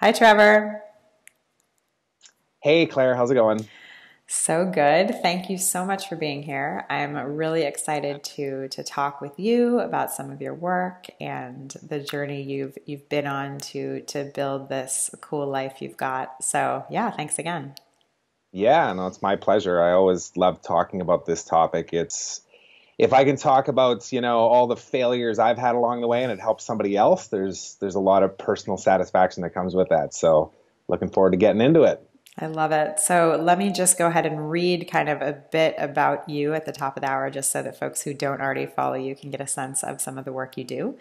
Hi, Trevor. Hey Claire, how's it going? So good. Thank you so much for being here. I'm really excited to talk with you about some of your work and the journey you've been on to build this cool life you've got. So, yeah, thanks again. Yeah, no, it's my pleasure. I always love talking about this topic. It's if I can talk about, all the failures I've had along the way and it helps somebody else, there's a lot of personal satisfaction that comes with that. So, looking forward to getting into it. I love it. So, let me just go ahead and read kind of a bit about you at the top of the hour, just so that folks who don't already follow you can get a sense of some of the work you do.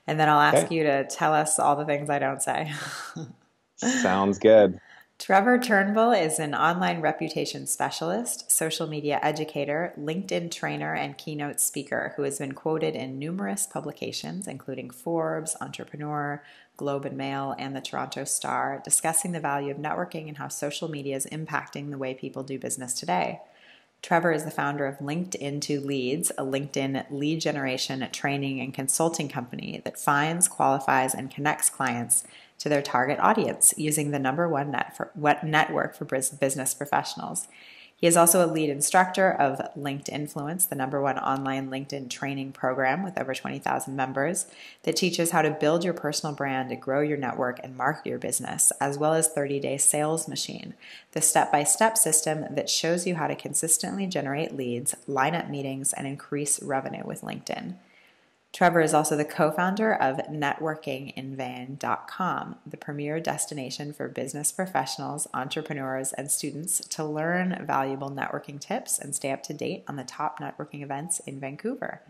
And then I'll ask Okay. you to tell us all the things I don't say. Sounds good. Trevor Turnbull is an online reputation specialist, social media educator, LinkedIn trainer, and keynote speaker who has been quoted in numerous publications, including Forbes, Entrepreneur, Globe and Mail, and the Toronto Star, discussing the value of networking and how social media is impacting the way people do business today. Trevor is the founder of LinkedIn to Leads, a LinkedIn lead generation training and consulting company that finds, qualifies, and connects clients to their target audience using the number one network for business professionals. He is also a lead instructor of LinkedIn Influence, the number one online LinkedIn training program with over 20,000 members that teaches how to build your personal brand, grow your network, and market your business, as well as 30-day Sales Machine, the step-by-step system that shows you how to consistently generate leads, line up meetings, and increase revenue with LinkedIn. Trevor is also the co-founder of networkinginvain.com, the premier destination for business professionals, entrepreneurs, and students to learn valuable networking tips and stay up to date on the top networking events in Vancouver.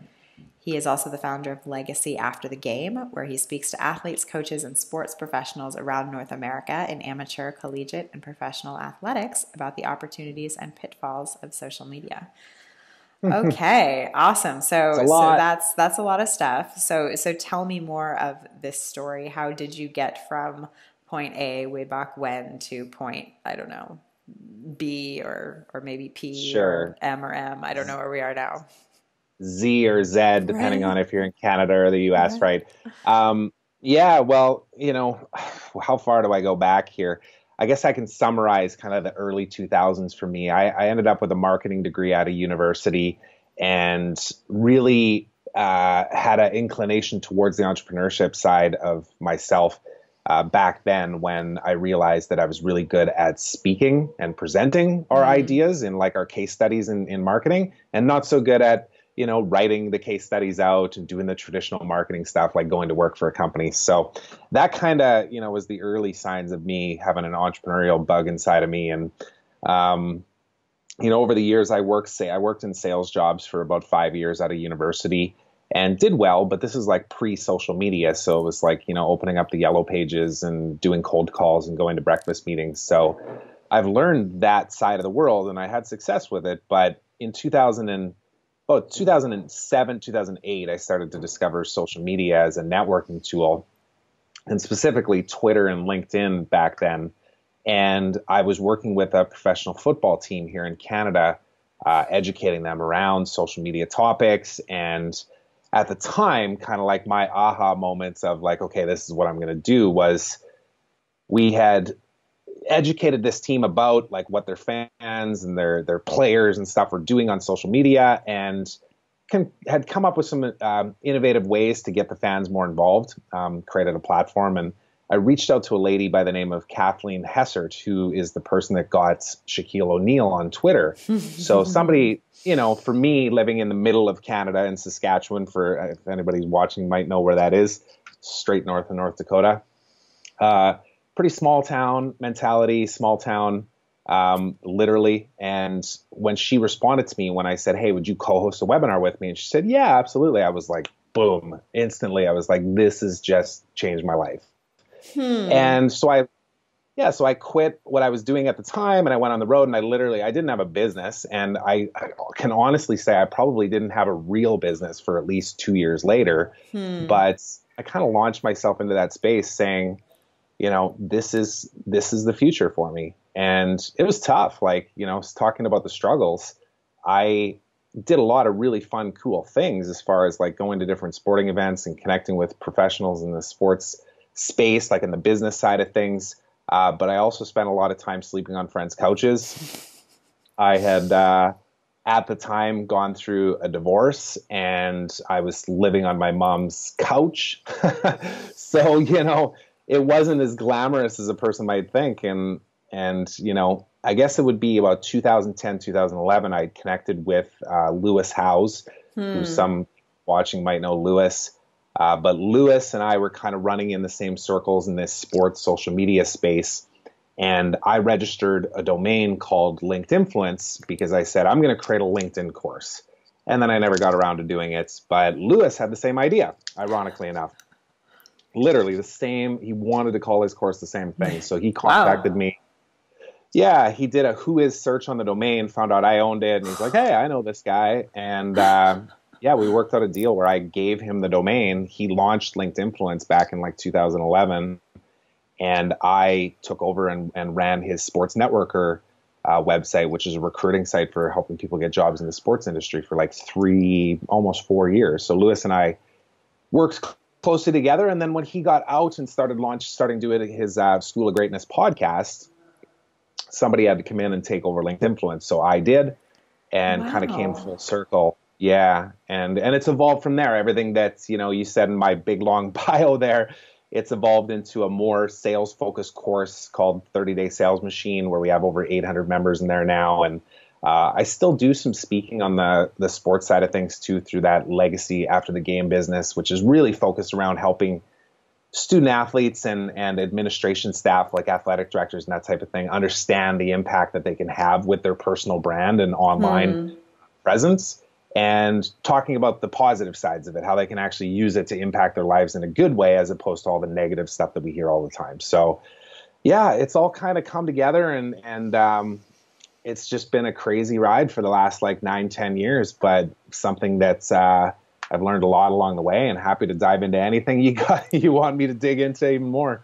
He is also the founder of Legacy After the Game, where he speaks to athletes, coaches, and sports professionals around North America in amateur, collegiate, and professional athletics about the opportunities and pitfalls of social media. It's Okay, awesome. a So lot. that's a lot of stuff. So tell me more of this story. How did you get from point A way back when to point, I don't know, B or maybe P or Sure. M or M? I don't know Z where we are now. Z or Z, depending Right. on if you're in Canada or the US, Right. right? Yeah, well, how far do I go back here? I guess I can summarize kind of the early 2000s for me. I ended up with a marketing degree out of university and really had an inclination towards the entrepreneurship side of myself back then when I realized that I was really good at speaking and presenting our Mm. ideas in like our case studies in marketing and not so good at writing the case studies out and doing the traditional marketing stuff like going to work for a company. So that kind of, was the early signs of me having an entrepreneurial bug inside of me. And, um, over the years, I worked in sales jobs for about 5 years out of university and did well, but this is like pre-social media. So it was like, opening up the yellow pages and doing cold calls and going to breakfast meetings. So I've learned that side of the world and I had success with it. But in 2007, 2008, I started to discover social media as a networking tool, and specifically Twitter and LinkedIn back then. And I was working with a professional football team here in Canada, educating them around social media topics. And at the time, kind of like my aha moments of like, okay, this is what I'm going to do was we had educated this team about like what their fans and their players and stuff were doing on social media and had come up with some innovative ways to get the fans more involved, created a platform. And I reached out to a lady by the name of Kathleen Hessert, who is the person that got Shaquille O'Neal on Twitter. So somebody, for me living in the middle of Canada in Saskatchewan, for if anybody's watching might know where that is, straight north of North Dakota. Uh, Pretty small town mentality, small town, literally. And when she responded to me, when I said, "Hey, would you co-host a webinar with me?" And she said, "Yeah, absolutely." I was like, boom, instantly. I was like, this has just changed my life. Hmm. And so I quit what I was doing at the time and I went on the road and I didn't have a business. And I can honestly say I probably didn't have a real business for at least 2 years later. Hmm. But I kind of launched myself into that space saying, this is the future for me. And it was tough. Like, talking about the struggles, I did a lot of really fun, cool things as far as like going to different sporting events and connecting with professionals in the sports space, like in the business side of things. But I also spent a lot of time sleeping on friends' couches. I had, at the time, gone through a divorce, and I was living on my mom's couch. So, it wasn't as glamorous as a person might think. And I guess it would be about 2010, 2011, I connected with Lewis Howes, who some watching might know Lewis. But Lewis and I were kind of running in the same circles in this sports social media space. And I registered a domain called Linked Influence because I said, I'm going to create a LinkedIn course. And then I never got around to doing it. But Lewis had the same idea, ironically enough. Literally the same. He wanted to call his course the same thing. So he contacted me. Yeah, he did a who is search on the domain, found out I owned it. And he's like, hey, I know this guy. And we worked out a deal where I gave him the domain. He launched Linked Influence back in like 2011. And I took over and ran his Sports Networker website, which is a recruiting site for helping people get jobs in the sports industry for like almost 4 years. So Lewis and I worked closely together. And then when he got out and starting doing his School of Greatness podcast, somebody had to come in and take over Linked Influence. So I did, and kind of came full circle. Yeah. And it's evolved from there. Everything that, you said in my big long bio there, it's evolved into a more sales-focused course called 30-Day Sales Machine, where we have over 800 members in there now. And I still do some speaking on the sports side of things, too, through that legacy after the game business, which is really focused around helping student athletes and administration staff, like athletic directors and that type of thing, understand the impact that they can have with their personal brand and online presence. And talking about the positive sides of it, how they can actually use it to impact their lives in a good way, as opposed to all the negative stuff that we hear all the time. So, yeah, it's all kind of come together, and it's just been a crazy ride for the last like 9-10 years, but something that's I've learned a lot along the way, and happy to dive into anything you want me to dig into even more.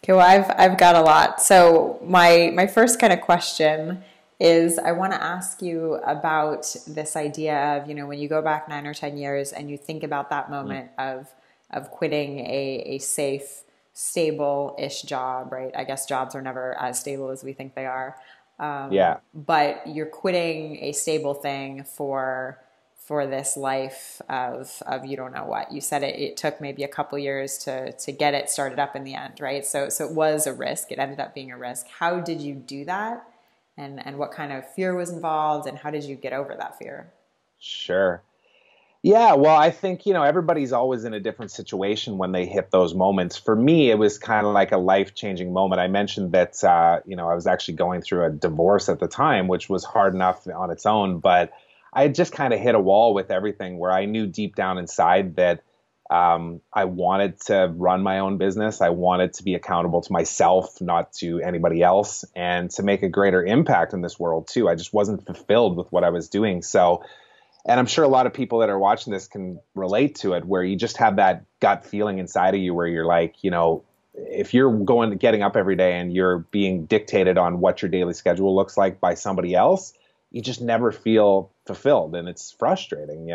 Okay, well, I've got a lot. So my first kind of question is, I want to ask you about this idea of, when you go back 9 or 10 years and you think about that moment of quitting a safe, stable-ish job, right? I guess jobs are never as stable as we think they are. But you're quitting a stable thing for this life of you don't know what. You said it took maybe a couple years to get it started up in the end, right? So it was a risk. It ended up being a risk. How did you do that? And what kind of fear was involved, and how did you get over that fear? Sure. Yeah, well, I think, everybody's always in a different situation when they hit those moments. For me, it was kind of like a life-changing moment. I mentioned that, I was actually going through a divorce at the time, which was hard enough on its own, but I had just kind of hit a wall with everything, where I knew deep down inside that I wanted to run my own business. I wanted to be accountable to myself, not to anybody else, and to make a greater impact in this world too. I just wasn't fulfilled with what I was doing. So, and I'm sure a lot of people that are watching this can relate to it, where you just have that gut feeling inside of you where you're like, if you're getting up every day and you're being dictated on what your daily schedule looks like by somebody else, you just never feel fulfilled, and it's frustrating,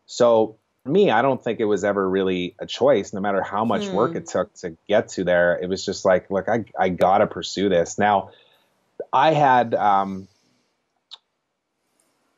So for me, I don't think it was ever really a choice, no matter how much work it took to get to there. It was just like, look, I got to pursue this. Now, I had, I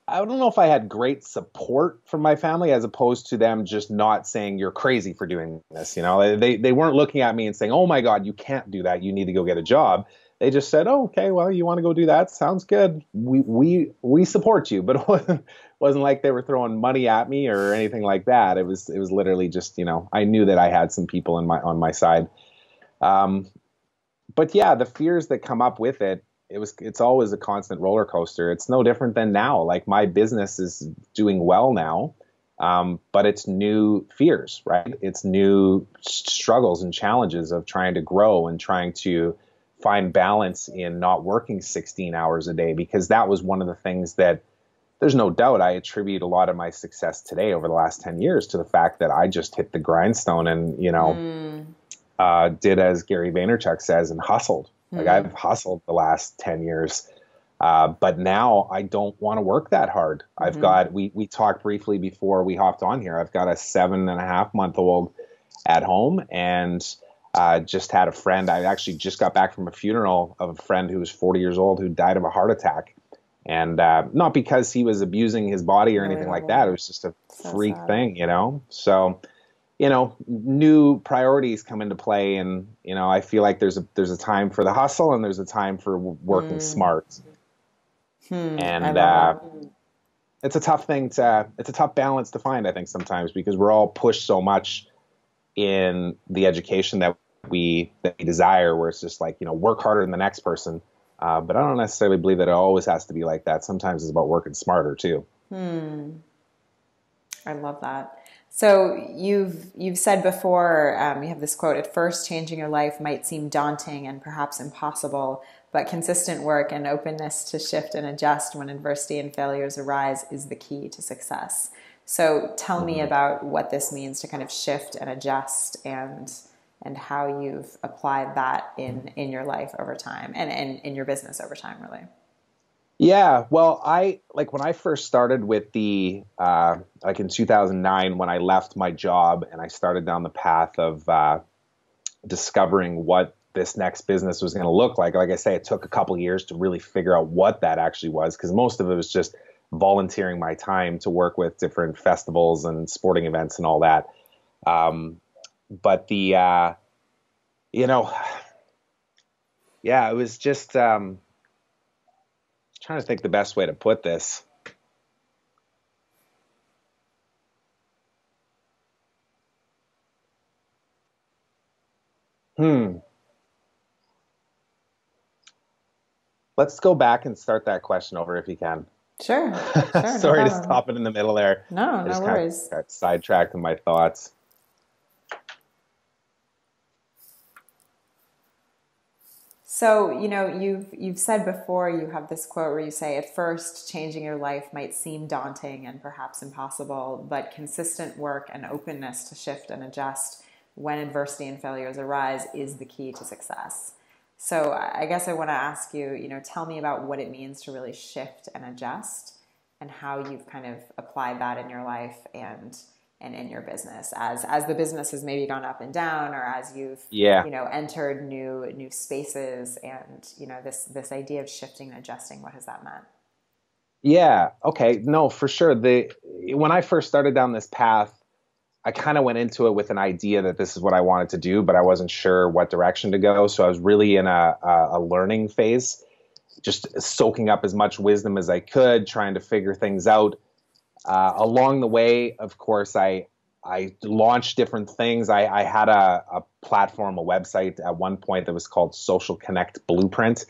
don't know if I had great support from my family, as opposed to them just not saying you're crazy for doing this. They weren't looking at me and saying, oh my God, you can't do that. You need to go get a job. They just said, oh, okay, well, you want to go do that? Sounds good. We support you. But it wasn't like they were throwing money at me or anything like that. It was literally just, I knew that I had some people on my side. But yeah, the fears that come up with it's always a constant roller coaster. It's no different than now. Like, my business is doing well now, but it's new fears, right? It's new struggles and challenges of trying to grow and trying to find balance in not working 16 hours a day, because that was one of the things that, there's no doubt, I attribute a lot of my success today over the last 10 years to the fact that I just hit the grindstone and, did as Gary Vaynerchuk says, and hustled. Like, I've hustled the last 10 years. But now I don't want to work that hard. I've got, we talked briefly before we hopped on here. I've got a 7.5-month-old at home, and Just had a friend. I actually just got back from a funeral of a friend who was 40 years old who died of a heart attack. And not because he was abusing his body or anything like that. It was just a freak thing, you know? So, you know, new priorities come into play. And, you know, I feel like there's a time for the hustle and there's a time for working smart. And it's a tough it's a tough balance to find, I think, sometimes, because we're all pushed so much in the education that we desire, where it's just like, you know, work harder than the next person. But I don't necessarily believe that it always has to be like that. Sometimes it's about working smarter too. I love that. So you've said before, you have this quote: at first, changing your life might seem daunting and perhaps impossible, but consistent work and openness to shift and adjust when adversity and failures arise is the key to success. So tell me about what this means to kind of shift and adjust, and how you've applied that in your life over time and in your business over time, really. Yeah, well, when I first started with like in 2009, when I left my job and I started down the path of discovering what this next business was going to look like. Like I say, it took a couple years to really figure out what that actually was, because most of it was just volunteering my time to work with different festivals and sporting events and all that. But you know, yeah, it was just trying to think the best way to put this. Let's go back and start that question over if you can. Sure. Sorry to stop it in the middle there. No worries. Got sidetracked in my thoughts. So, you know, you've said before, you have this quote where you say, at first, changing your life might seem daunting and perhaps impossible, but consistent work and openness to shift and adjust when adversity and failures arise is the key to success. So I guess I want to ask you, you know, tell me about what it means to really shift and adjust, and how you've kind of applied that in your life and in your business, as the business has maybe gone up and down, or as you've you know, entered new spaces, and, you know, this idea of shifting and adjusting, what has that meant? Yeah. Okay. No, for sure. When I first started down this path, I kind of went into it with an idea that this is what I wanted to do, but I wasn't sure what direction to go. So I was really in a learning phase, just soaking up as much wisdom as I could, trying to figure things out. Along the way, of course, I launched different things. I had a platform, a website at one point that was called Social Connect Blueprint,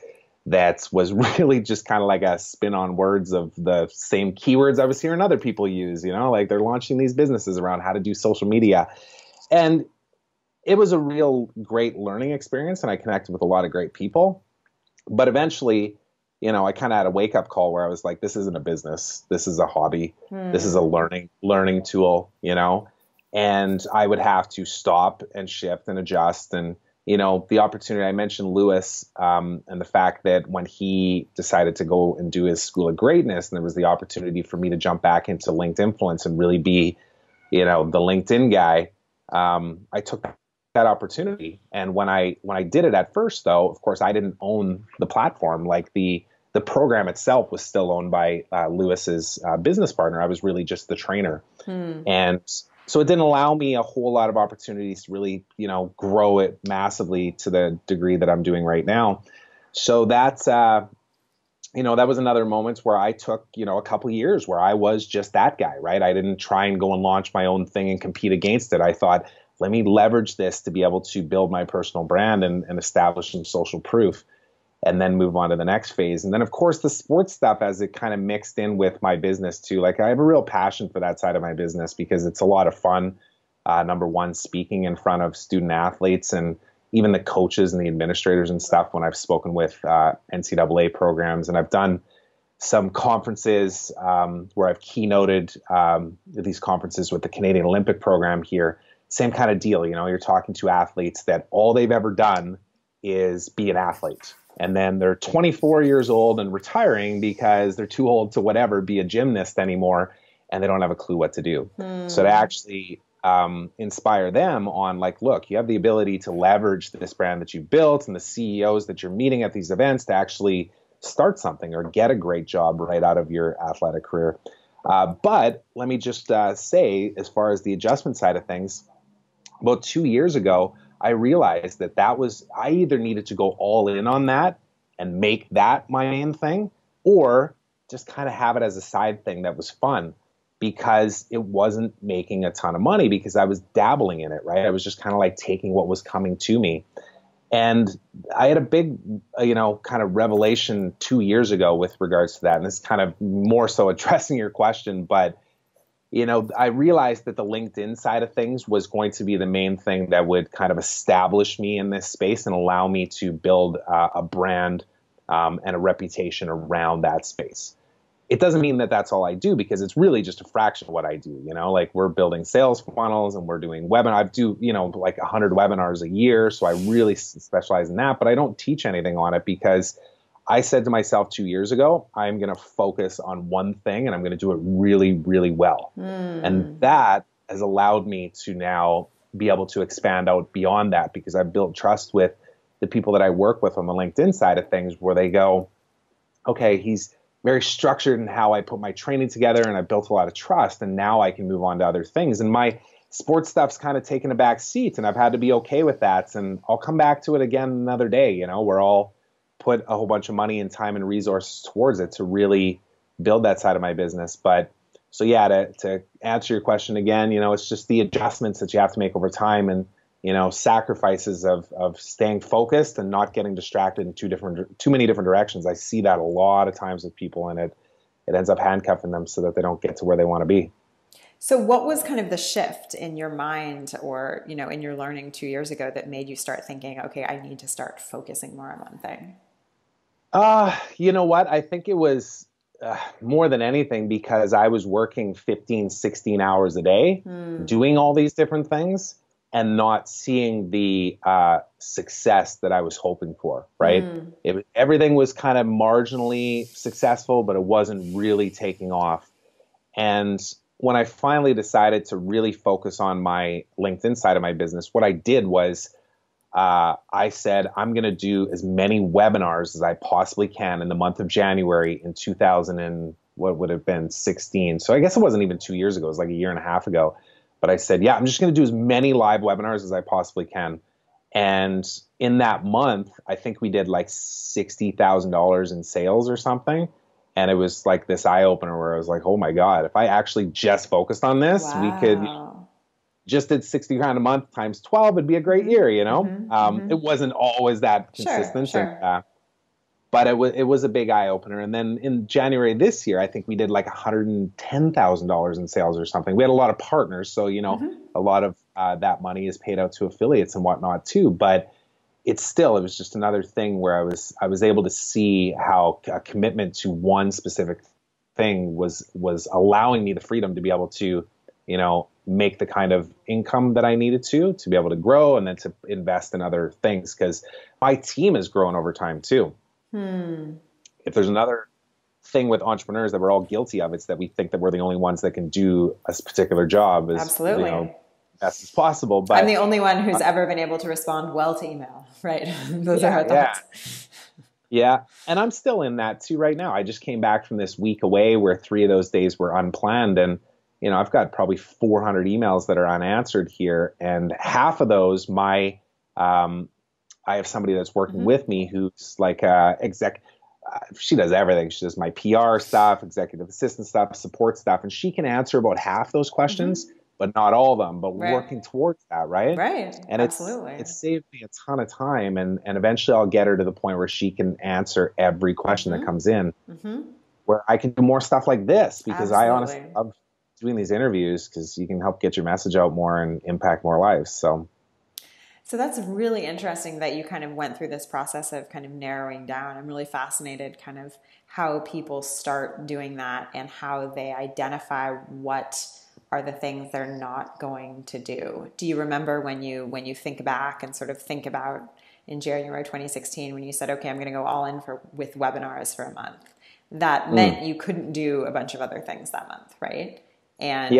that was really just kind of like a spin on words of the same keywords I was hearing other people use, you know, like they're launching these businesses around how to do social media. And it was a real great learning experience, and I connected with a lot of great people. But eventually, you know, I kind of had a wake up call where I was like, this isn't a business. This is a hobby. This is a learning tool, you know, and I would have to stop and shift and adjust. And, you know, the opportunity, I mentioned Lewis, and the fact that when he decided to go and do his School of Greatness, and there was the opportunity for me to jump back into linked influence and really be, you know, the LinkedIn guy, I took that opportunity. And when I did it at first, though, of course, I didn't own the platform. Like the program itself was still owned by Lewis's business partner. I was really just the trainer. And so it didn't allow me a whole lot of opportunities to really, you know, grow it massively to the degree that I'm doing right now. So that's, you know, that was another moment where I took, you know, a couple of years where I was just that guy, right? I didn't try and go and launch my own thing and compete against it. I thought, let me leverage this to be able to build my personal brand and establish some social proof, and then move on to the next phase. And then, of course, the sports stuff, as it kind of mixed in with my business too. Like, I have a real passion for that side of my business because it's a lot of fun. Number one, speaking in front of student athletes and even the coaches and the administrators and stuff when I've spoken with NCAA programs. And I've done some conferences where I've keynoted these conferences with the Canadian Olympic program here. Same kind of deal. You know, you're talking to athletes that all they've ever done is be an athlete. And then they're 24 years old and retiring because they're too old to whatever, be a gymnast anymore, and they don't have a clue what to do. So to actually inspire them on like, look, you have the ability to leverage this brand that you've built and the CEOs that you're meeting at these events to actually start something or get a great job right out of your athletic career. But let me just say, as far as the adjustment side of things, about 2 years ago, I realized I either needed to go all in on that and make that my main thing, or just kind of have it as a side thing that was fun, because it wasn't making a ton of money because I was dabbling in it, right? I was just kind of like taking what was coming to me. And I had a big, kind of revelation 2 years ago with regards to that. And this is kind of more so addressing your question, but I realized that the LinkedIn side of things was going to be the main thing that would kind of establish me in this space and allow me to build a brand and a reputation around that space. It doesn't mean that that's all I do, because it's really just a fraction of what I do. Like we're building sales funnels and we're doing webinars. I do, like 100 webinars a year. So I really specialize in that, but I don't teach anything on it because I said to myself 2 years ago, I'm going to focus on one thing and I'm going to do it really, really well. And that has allowed me to now be able to expand out beyond that, because I've built trust with the people that I work with on the LinkedIn side of things, where they go, okay, he's very structured in how I put my training together, and I built a lot of trust, and now I can move on to other things. And my sports stuff's kind of taken a back seat, and I've had to be okay with that. And I'll come back to it again another day, where I'll put a whole bunch of money and time and resources towards it to really build that side of my business. But so yeah, to answer your question again, it's just the adjustments that you have to make over time, and sacrifices of staying focused and not getting distracted in too many different directions. I see that a lot of times with people, and it ends up handcuffing them so that they don't get to where they want to be. So what was kind of the shift in your mind or, in your learning 2 years ago that made you start thinking, okay, I need to start focusing more on one thing? You know what? I think it was more than anything because I was working 15, 16 hours a day doing all these different things and not seeing the success that I was hoping for, right? Everything was kind of marginally successful, but it wasn't really taking off. And when I finally decided to really focus on my LinkedIn side of my business, what I did was I said, I'm going to do as many webinars as I possibly can in the month of January in 2000 and what would have been 16. So I guess it wasn't even 2 years ago. It was like a year and a half ago. But I said, yeah, I'm just going to do as many live webinars as I possibly can. And in that month, I think we did like $60,000 in sales or something. And it was like this eye opener where I was like, oh my God, if I actually just focused on this, we could just did 60 grand a month times 12, it'd be a great year, It wasn't always that consistent. Sure. And, but it was a big eye opener. And then in January this year, I think we did like $110,000 in sales or something. We had a lot of partners. So, a lot of that money is paid out to affiliates and whatnot too. But it was just another thing where I was able to see how a commitment to one specific thing was allowing me the freedom to be able to, make the kind of income that I needed to be able to grow and then to invest in other things, because my team has grown over time too. If there's another thing with entrepreneurs that we're all guilty of, it's that we think that we're the only ones that can do a particular job as best as possible. But I'm the only one who's ever been able to respond well to email, right? Those are our thoughts. Yeah. And I'm still in that too right now. I just came back from this week away where 3 of those days were unplanned. And, I've got probably 400 emails that are unanswered here. And half of those, I have somebody that's working with me who's like she does everything. She does my PR stuff, executive assistant stuff, support stuff. And she can answer about half those questions, but not all of them, but working towards that. Right. Right. And absolutely. It's saved me a ton of time. And eventually I'll get her to the point where she can answer every question that comes in, where I can do more stuff like this, because I honestly love doing these interviews, because you can help get your message out more and impact more lives. So that's really interesting that you kind of went through this process of kind of narrowing down. I'm really fascinated kind of how people start doing that and how they identify what are the things they're not going to do. Do you remember when you think back and sort of think about in January 2016 when you said, okay, I'm going to go all in with webinars for a month? That meant you couldn't do a bunch of other things that month, right? And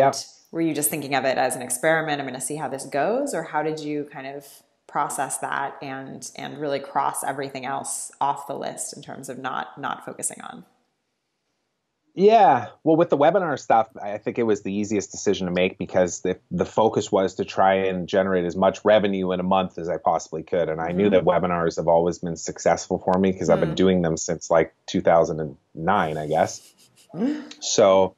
were you just thinking of it as an experiment? I'm going to see how this goes, or how did you kind of process that and really cross everything else off the list in terms of not focusing on? Yeah. Well, with the webinar stuff, I think it was the easiest decision to make because the focus was to try and generate as much revenue in a month as I possibly could. And I knew that webinars have always been successful for me because I've been doing them since like 2009, I guess. So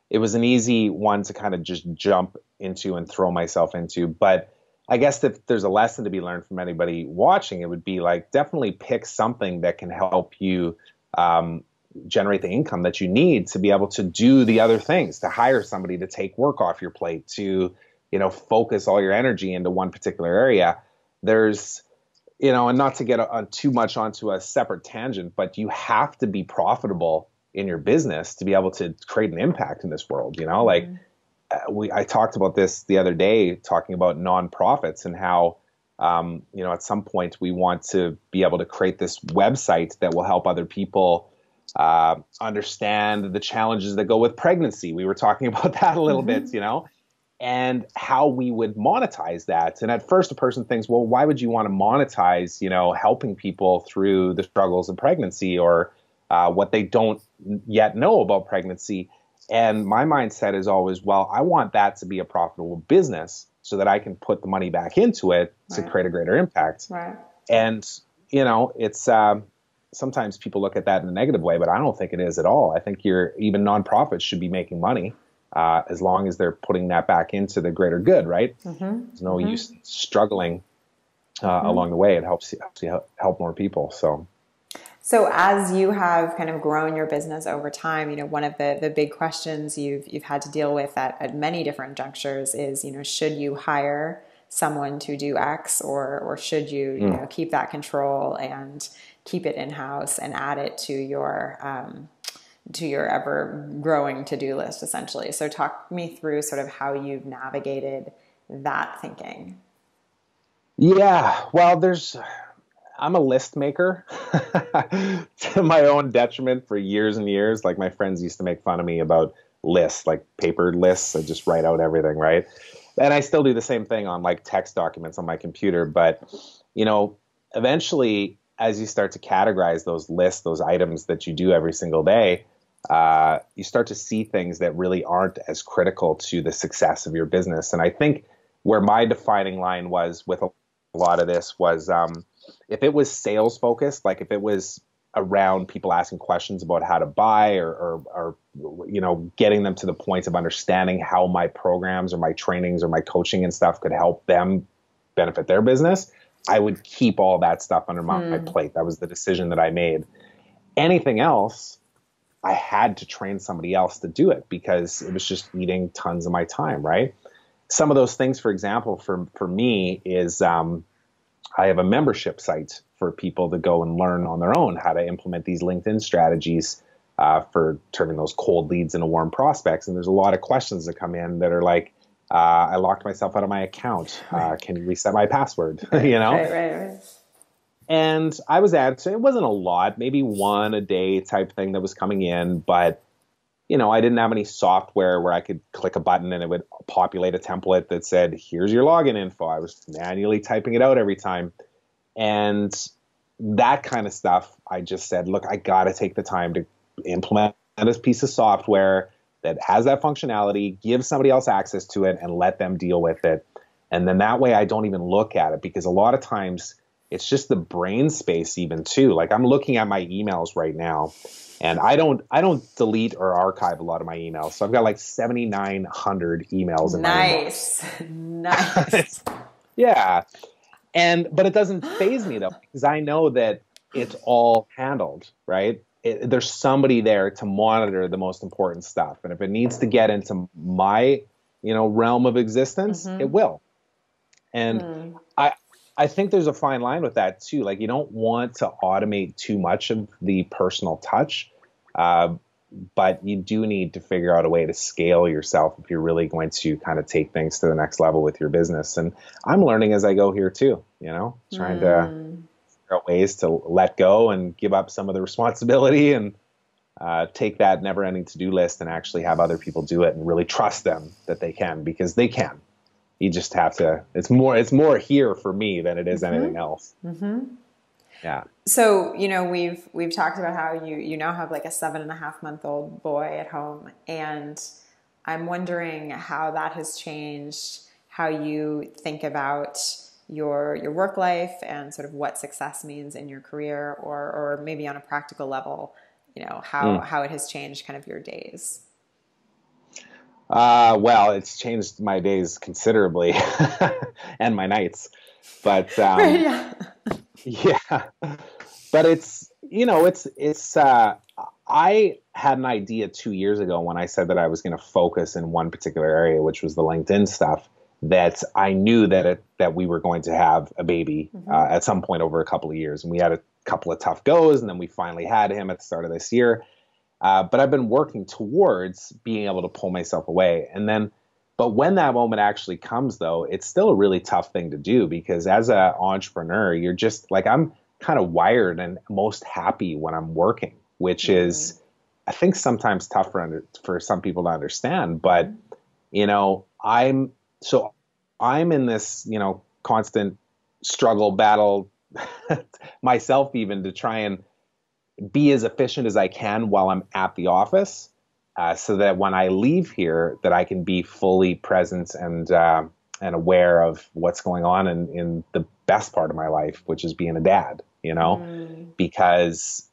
it was an easy one to kind of just jump into and throw myself into. But I guess if there's a lesson to be learned from anybody watching, it would be like definitely pick something that can help you generate the income that you need to be able to do the other things, to hire somebody to take work off your plate, to, focus all your energy into one particular area. There's, and not to get too much onto a separate tangent, but you have to be profitable in your business to be able to create an impact in this world. Like I talked about this the other day, talking about nonprofits and how, at some point we want to be able to create this website that will help other people understand the challenges that go with pregnancy. We were talking about that a little bit, and how we would monetize that. And at first a person thinks, well, why would you want to monetize, helping people through the struggles of pregnancy or what they don't yet know about pregnancy? And my mindset is always, well, I want that to be a profitable business so that I can put the money back into it to create a greater impact. Right. And, it's sometimes people look at that in a negative way, but I don't think it is at all. I think even nonprofits should be making money as long as they're putting that back into the greater good, right? There's no use struggling along the way. It helps you help more people. So as you have kind of grown your business over time, one of the big questions you've had to deal with at many different junctures is, should you hire someone to do X or should you, keep that control and keep it in-house and add it to your ever growing to-do list, essentially. So talk me through sort of how you've navigated that thinking. Yeah, well, I'm a list maker to my own detriment for years and years. Like my friends used to make fun of me about lists, like papered lists. I just write out everything, right? And I still do the same thing on like text documents on my computer. But, eventually, as you start to categorize those lists, those items that you do every single day, you start to see things that really aren't as critical to the success of your business. And I think where my defining line was with a lot of this was if it was sales focused, like if it was around people asking questions about how to buy or getting them to the point of understanding how my programs or my trainings or my coaching and stuff could help them benefit their business, I would keep all that stuff under my plate. That was the decision that I made. Anything else, I had to train somebody else to do it because it was just eating tons of my time, right? Some of those things, for example, for me is I have a membership site for people to go and learn on their own how to implement these LinkedIn strategies for turning those cold leads into warm prospects. And there's a lot of questions that come in that are like, I locked myself out of my account. Can you reset my password? Right. And I was adding, it wasn't a lot, maybe one a day type thing that was coming in, but I didn't have any software where I could click a button and it would populate a template that said, here's your login info. I was manually typing it out every time. And that kind of stuff, I just said, look, I got to take the time to implement this piece of software that has that functionality, give somebody else access to it and let them deal with it. And then that way I don't even look at it because a lot of times it's just the brain space even too. Like I'm looking at my emails right now and I don't delete or archive a lot of my emails. So I've got like 7,900 emails in my inbox. Nice. Yeah. But it doesn't faze me though, because I know that it's all handled, right? There's somebody there to monitor the most important stuff. And if it needs to get into my, realm of existence, it will. And I think there's a fine line with that too. Like you don't want to automate too much of the personal touch, but you do need to figure out a way to scale yourself if you're really going to kind of take things to the next level with your business. And I'm learning as I go here too, trying to figure out ways to let go and give up some of the responsibility and take that never-ending to-do list and actually have other people do it and really trust them that they can, because they can. You just have to. It's more here for me than it is anything else. Yeah. So, we've talked about how you now have like a 7.5-month-old boy at home, and I'm wondering how that has changed how you think about your work life and sort of what success means in your career, or maybe on a practical level, how it has changed kind of your days. Well, it's changed my days considerably and my nights, but Right, yeah. yeah, but I had an idea 2 years ago when I said that I was going to focus in one particular area, which was the LinkedIn stuff, that I knew that we were going to have a baby at some point over a couple of years. And we had a couple of tough goes, and then we finally had him at the start of this year. But I've been working towards being able to pull myself away. But when that moment actually comes, though, it's still a really tough thing to do, because as an entrepreneur, you're just like, I'm kind of wired and most happy when I'm working, which is, I think, sometimes tough for some people to understand. But, I'm in this, constant struggle, battle myself, even to try and be as efficient as I can while I'm at the office, so that when I leave here, that I can be fully present and aware of what's going on in the best part of my life, which is being a dad, because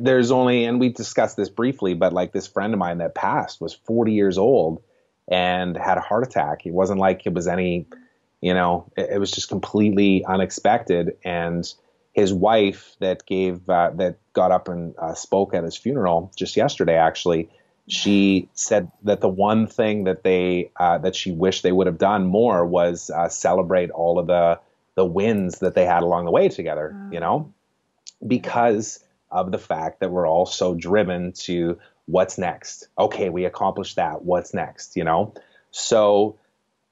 there's only, and we discussed this briefly, but like this friend of mine that passed was 40 years old and had a heart attack. It wasn't like it was any, it was just completely unexpected. And his wife that got up and spoke at his funeral just yesterday, actually, she said that the one thing that that she wished they would have done more was celebrate all of the wins that they had along the way together, because of the fact that we're all so driven to what's next. Okay, we accomplished that. What's next? So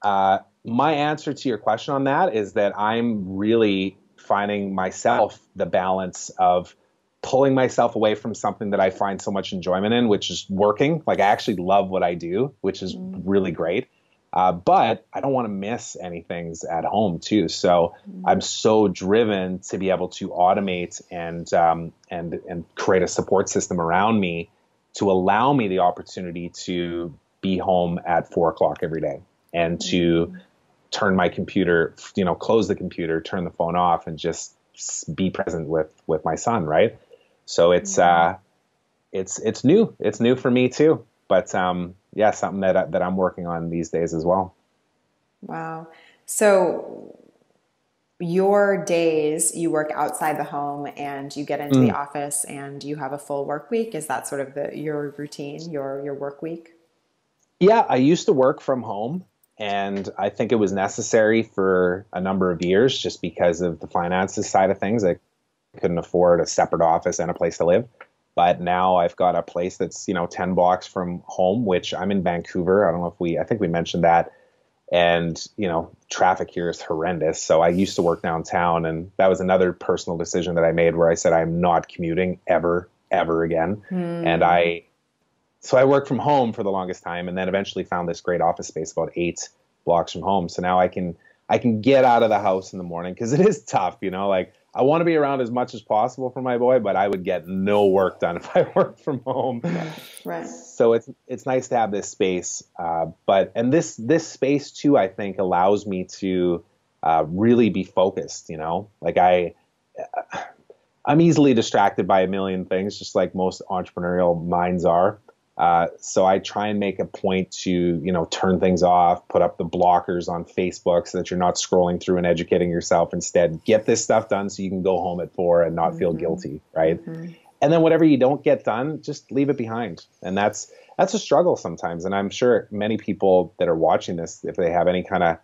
my answer to your question on that is that I'm really finding myself the balance of pulling myself away from something that I find so much enjoyment in, which is working. Like, I actually love what I do, which is really great. But I don't want to miss anything at home too. So I'm so driven to be able to automate and create a support system around me to allow me the opportunity to be home at 4:00 every day and to turn my computer, close the computer, turn the phone off, and just be present with my son. Right. So it's new. It's new for me too. But something that I'm working on these days as well. Wow. So your days, you work outside the home and you get into the office and you have a full work week. Is that sort of your routine, your work week? Yeah, I used to work from home, and I think it was necessary for a number of years just because of the finances side of things. I couldn't afford a separate office and a place to live. But now I've got a place that's, 10 blocks from home, which I'm in Vancouver. I think we mentioned that. And, traffic here is horrendous. So I used to work downtown, and that was another personal decision that I made where I said, I'm not commuting ever again. So I worked from home for the longest time, and then eventually found this great office space about 8 blocks from home. So now I can get out of the house in the morning, because it is tough, like, I want to be around as much as possible for my boy, but I would get no work done if I worked from home. Right. So it's nice to have this space. And this space too, I think, allows me to really be focused, like I'm easily distracted by a million things, just like most entrepreneurial minds are. So I try and make a point to, turn things off, put up the blockers on Facebook so that you're not scrolling through and educating yourself. Instead, get this stuff done so you can go home at 4 and not feel guilty, right? And then whatever you don't get done, just leave it behind. And that's a struggle sometimes. And I'm sure many people that are watching this, if they have any kind of,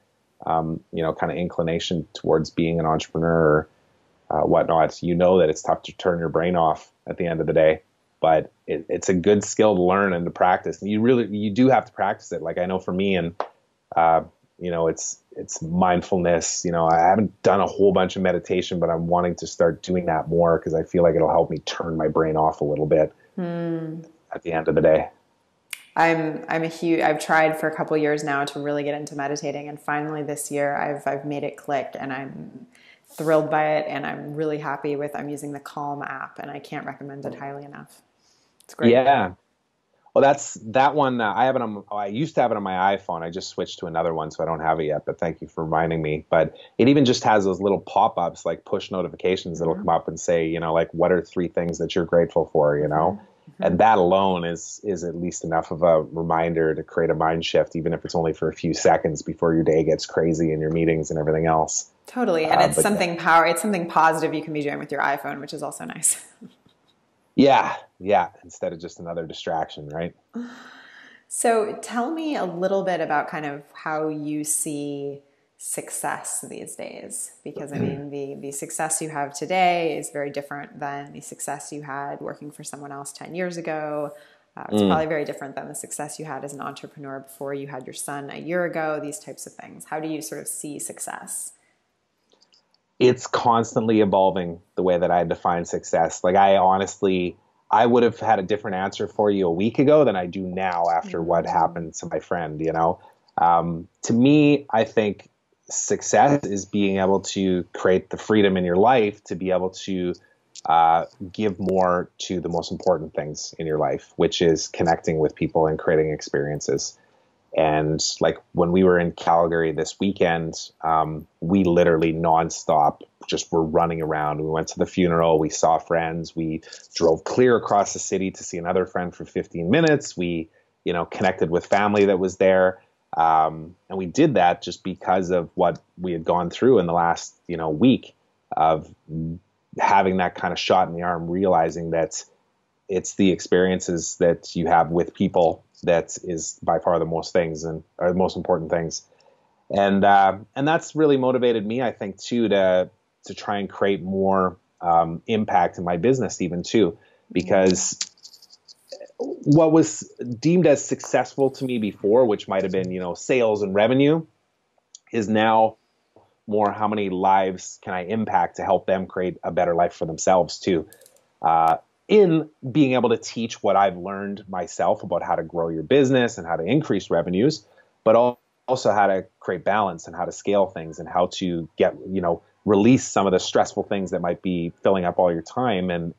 kind of inclination towards being an entrepreneur or whatnot, that it's tough to turn your brain off at the end of the day. But it's a good skill to learn and to practice. And you do have to practice it. Like, I know for me, and it's mindfulness. I haven't done a whole bunch of meditation, but I'm wanting to start doing that more because I feel like it'll help me turn my brain off a little bit. at the end of the day. I've tried for a couple years now to really get into meditating, and finally this year I've made it click, and I'm thrilled by it, and I'm really happy with, I'm using the Calm app, and I can't recommend it highly enough. It's great. Yeah. Well, that's that one. I have it on. I used to have it on my iPhone. I just switched to another one, so I don't have it yet. But thank you for reminding me. But it even just has those little pop-ups, like push notifications that'll come up and say, like, what are 3 things that you're grateful for? And that alone is at least enough of a reminder to create a mind shift, even if it's only for a few seconds before your day gets crazy and your meetings and everything else. Totally, and it's something It's something positive you can be doing with your iPhone, which is also nice. Yeah. Instead of just another distraction, right? So tell me a little bit about kind of how you see success these days, because I mean, the success you have today is very different than the success you had working for someone else 10 years ago. It's probably very different than the success you had as an entrepreneur before you had your son a year ago, these types of things. How do you sort of see success? It's constantly evolving, the way that I define success. Like, I would have had a different answer for you a week ago than I do now after what happened to my friend, To me, I think success is being able to create the freedom in your life to be able to give more to the most important things in your life, which is connecting with people and creating experiences. And like when we were in Calgary this weekend, we literally nonstop just were running around. We went to the funeral, we saw friends, we drove clear across the city to see another friend for 15 minutes. We, connected with family that was there. And we did that just because of what we had gone through in the last, week of having that kind of shot in the arm, realizing that it's the experiences that you have with people that is by far the most important things. And that's really motivated me, I think, too, to try and create more impact in my business even too, because what was deemed as successful to me before, which might have been, sales and revenue, is now more how many lives can I impact to help them create a better life for themselves too. In being able to teach what I've learned myself about how to grow your business and how to increase revenues, but also how to create balance and how to scale things and how to get, release some of the stressful things that might be filling up all your time and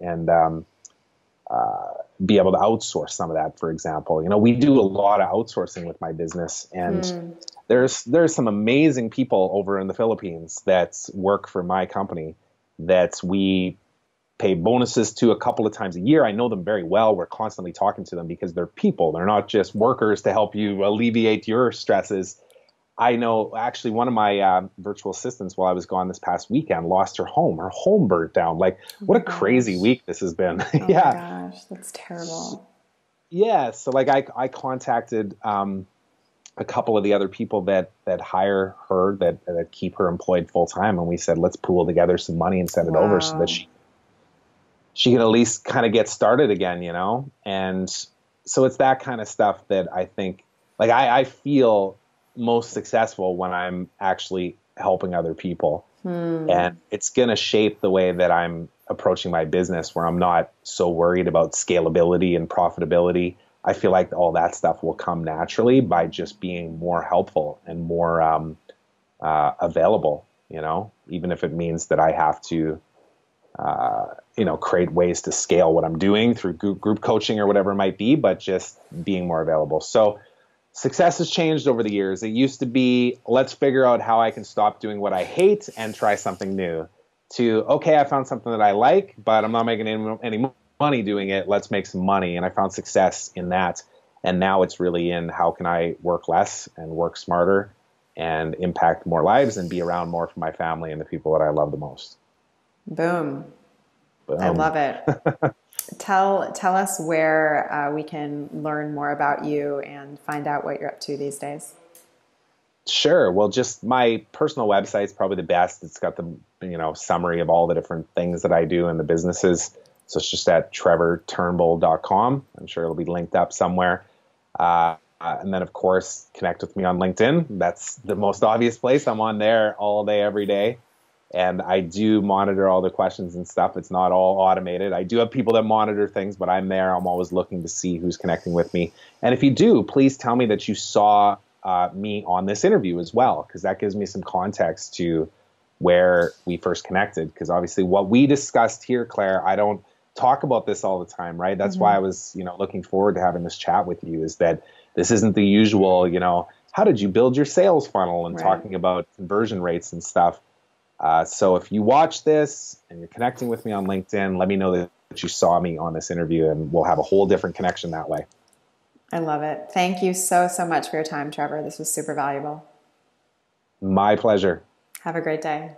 be able to outsource some of that, for example. We do a lot of outsourcing with my business, and there's some amazing people over in the Philippines that work for my company that we pay bonuses to a couple of times a year. I know them very well. We're constantly talking to them because they're people. They're not just workers to help you alleviate your stresses. I know actually one of my virtual assistants while I was gone this past weekend lost her home. Her home burnt down. Like, what a crazy week this has been. Oh yeah. My gosh, that's terrible. Yeah. So like I contacted a couple of the other people that hire her, that keep her employed full time. And we said, let's pool together some money and send it over so that she can at least kind of get started again, And so it's that kind of stuff that I think, like, I feel most successful when I'm actually helping other people. And it's going to shape the way that I'm approaching my business, where I'm not so worried about scalability and profitability. I feel like all that stuff will come naturally by just being more helpful and more available, even if it means that I have to create ways to scale what I'm doing through group coaching or whatever it might be, but just being more available. So success has changed over the years. It used to be, let's figure out how I can stop doing what I hate and try something new, to, okay, I found something that I like, but I'm not making any money doing it. Let's make some money. And I found success in that. And now it's really in how can I work less and work smarter and impact more lives and be around more for my family and the people that I love the most. Boom. I love it. Tell us where we can learn more about you and find out what you're up to these days. Sure. Well, just my personal website is probably the best. It's got the summary of all the different things that I do in the businesses. So it's just at trevorturnbull.com. I'm sure it'll be linked up somewhere. And then, of course, connect with me on LinkedIn. That's the most obvious place. I'm on there all day, every day. And I do monitor all the questions and stuff. It's not all automated. I do have people that monitor things, but I'm there. I'm always looking to see who's connecting with me. And if you do, please tell me that you saw me on this interview as well, because that gives me some context to where we first connected. Because obviously what we discussed here, Claire, I don't talk about this all the time, right? That's why I was, looking forward to having this chat with you, is that this isn't the usual, how did you build your sales funnel and talking about conversion rates and stuff. So if you watch this and you're connecting with me on LinkedIn, let me know that you saw me on this interview, and we'll have a whole different connection that way. I love it. Thank you so, so much for your time, Trevor. This was super valuable. My pleasure. Have a great day.